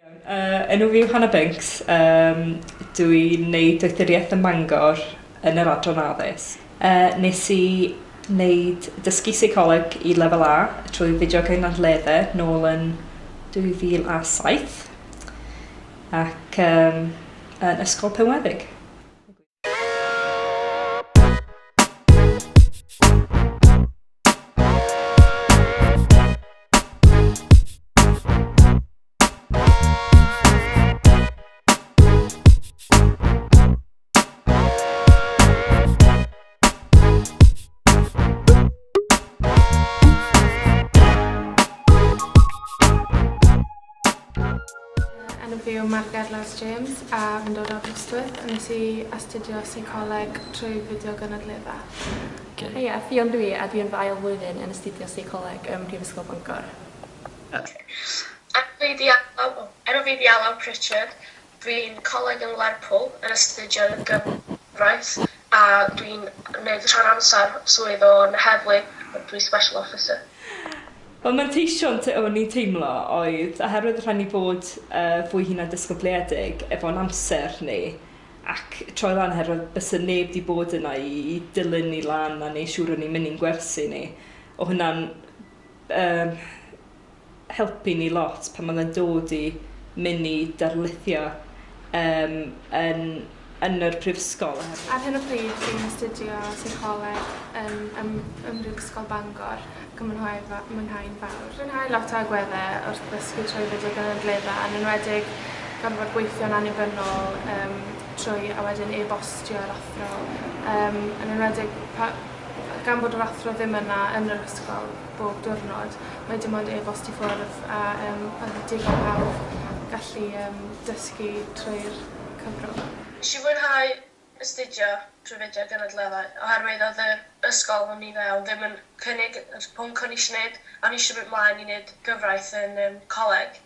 Enw fi yw Hannah Binks. Dwi'n neud doethuriaeth ym Mangor yn yr adran addysg. Nes i wneud dysgu seicoleg i lefel A trwy fideo gynadleddau nôl yn 2007 ac yn ysgol Penweddig. Enw fi yw Margaret James a fi'n dod o'r Ystwyth a nes i astudio seicoleg trwy fideo gynadleddau. Ia, Fion dwi a dwi'n ail flwyddyn yn astudio seicoleg ym Mhrifysgol Bangor. Enw fi di Alan Pritchard. Dwi'n coleg yn Lerpwl yn astudio gyfraith a dwi'n gwneud rhan amser swydd o'n heddlu a dwi'n special officer. Wel, manteision o'n i'n teimlo oedd, oherwydd rhaid ni bod fwy hunan disgybliedig efo'n amser ni, ac troi lan oherwydd bys y neb di bod yna i dilyn ni lan a neu siŵr o'n i'n mynd i'n gwersi ni. O hwnna'n helpu ni lot pan mae'n dod i mynd i darlithio yn yr prifysgol. Ar hyn o bryd, dwi'n astudio seicoleg yn Mhrifysgol Bangor ac yn mwynhau'n fawr. Mwynhau lot o agweddau wrth ddysgu trwy fideo gynadleddau, yn enwedig gorfod gweithio'n annibynnol trwy a wedyn e-bostio yr athro. Yn enwedig gan bod yr athro ddim yna yn yr ysgol bob diwrnod, mae dim ond e-bost i ffwrdd a digon hawdd gallu dysgu trwy'r cyfrwng. Nes i fwynhau astudio trwy fideo gynadleddau oherwydd oedd yr ysgol o'n i fewn ddim yn cynnig y pwnc o'n i eisiau gwneud a o'n i eisiau mynd mlaen i wneud gyfraith yn coleg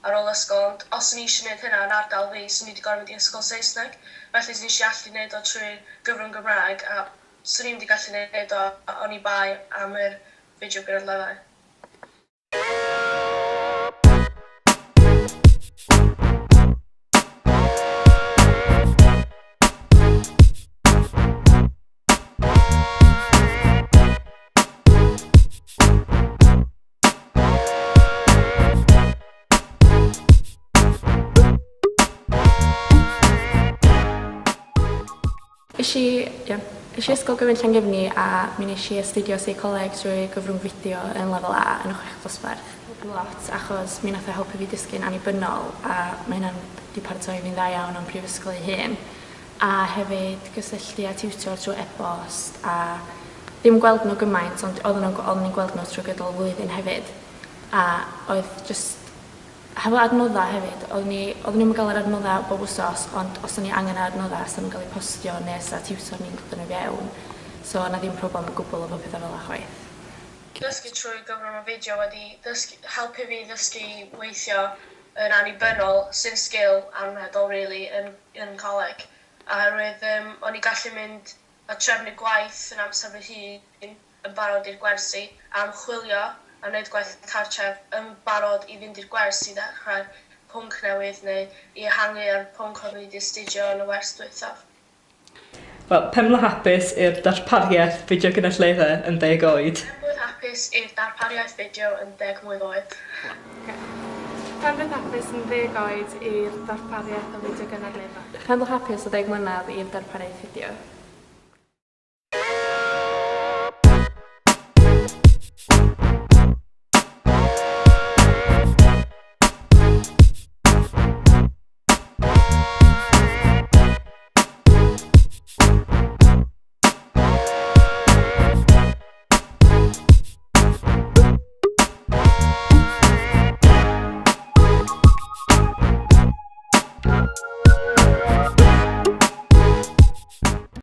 ar ôl ysgol, ond os o'n i eisiau gwneud hynna yn ardal fi, so o'n i wedi gorfod mynd i ysgol Saesneg, felly o'n i eisiau allu gwneud o trwy gyfrwng Gymraeg a so o'n i wedi gallu gwneud o o'n i bai am yr fideo gynadleddau. Eisiau ysgol gyfyn Llangefni a mi nes i astudio seicoleg trwy gyfrwng fideo yn lefel A yn y 6 dosbarth. Lot achos mi nath o helpu fi dysgu'n annibynnol a mae hynna'n di paratoi fi'n dda iawn o'n prifysgol ei hun. A hefyd gysylltu a tiwtor trwy e-bost a ddim gweld nhw gymaint ond oedden ni'n gweld nhw trwy gydol flwyddyn hefyd. A oedd just hefo adnoddau hefyd, oedden ni'n gael yr adnoddau bob wsos, ond os o'n ni angen adnoddau, sa'n nhw'n cael eu postio nes a tiwtor ni'n dod yn y fewn. So yna ddim problem o gwbl efo pethau fel a chwaith. Dysgu trwy gyfrwng y fideo wedi helpu fi ddysgu weithio yn annibynnol sy'n sgil anhedol rili yn coleg. Oherwydd o'n i gallu mynd a trefnu gwaith yn amser fy hun yn barod i'r gwersi a ymchwilio a wneud gwaith cartref yn barod i fynd i'r gwersi i ddechrau pwnc newydd neu i ehangu ar pwnc oedd wedi astudio yn y wers diwethaf. Wel, pemla hapus i'r darpariaeth fideo gynadleddau yn 10 oed. Pemla hapus i'r darpariaeth fideo yn 10 mlwydd oed. Pemla hapus yn 10 oed i'r darpariaeth o fideo gynadleddau. Pemla hapus o 10 mlynedd i'r darpariaeth fideo.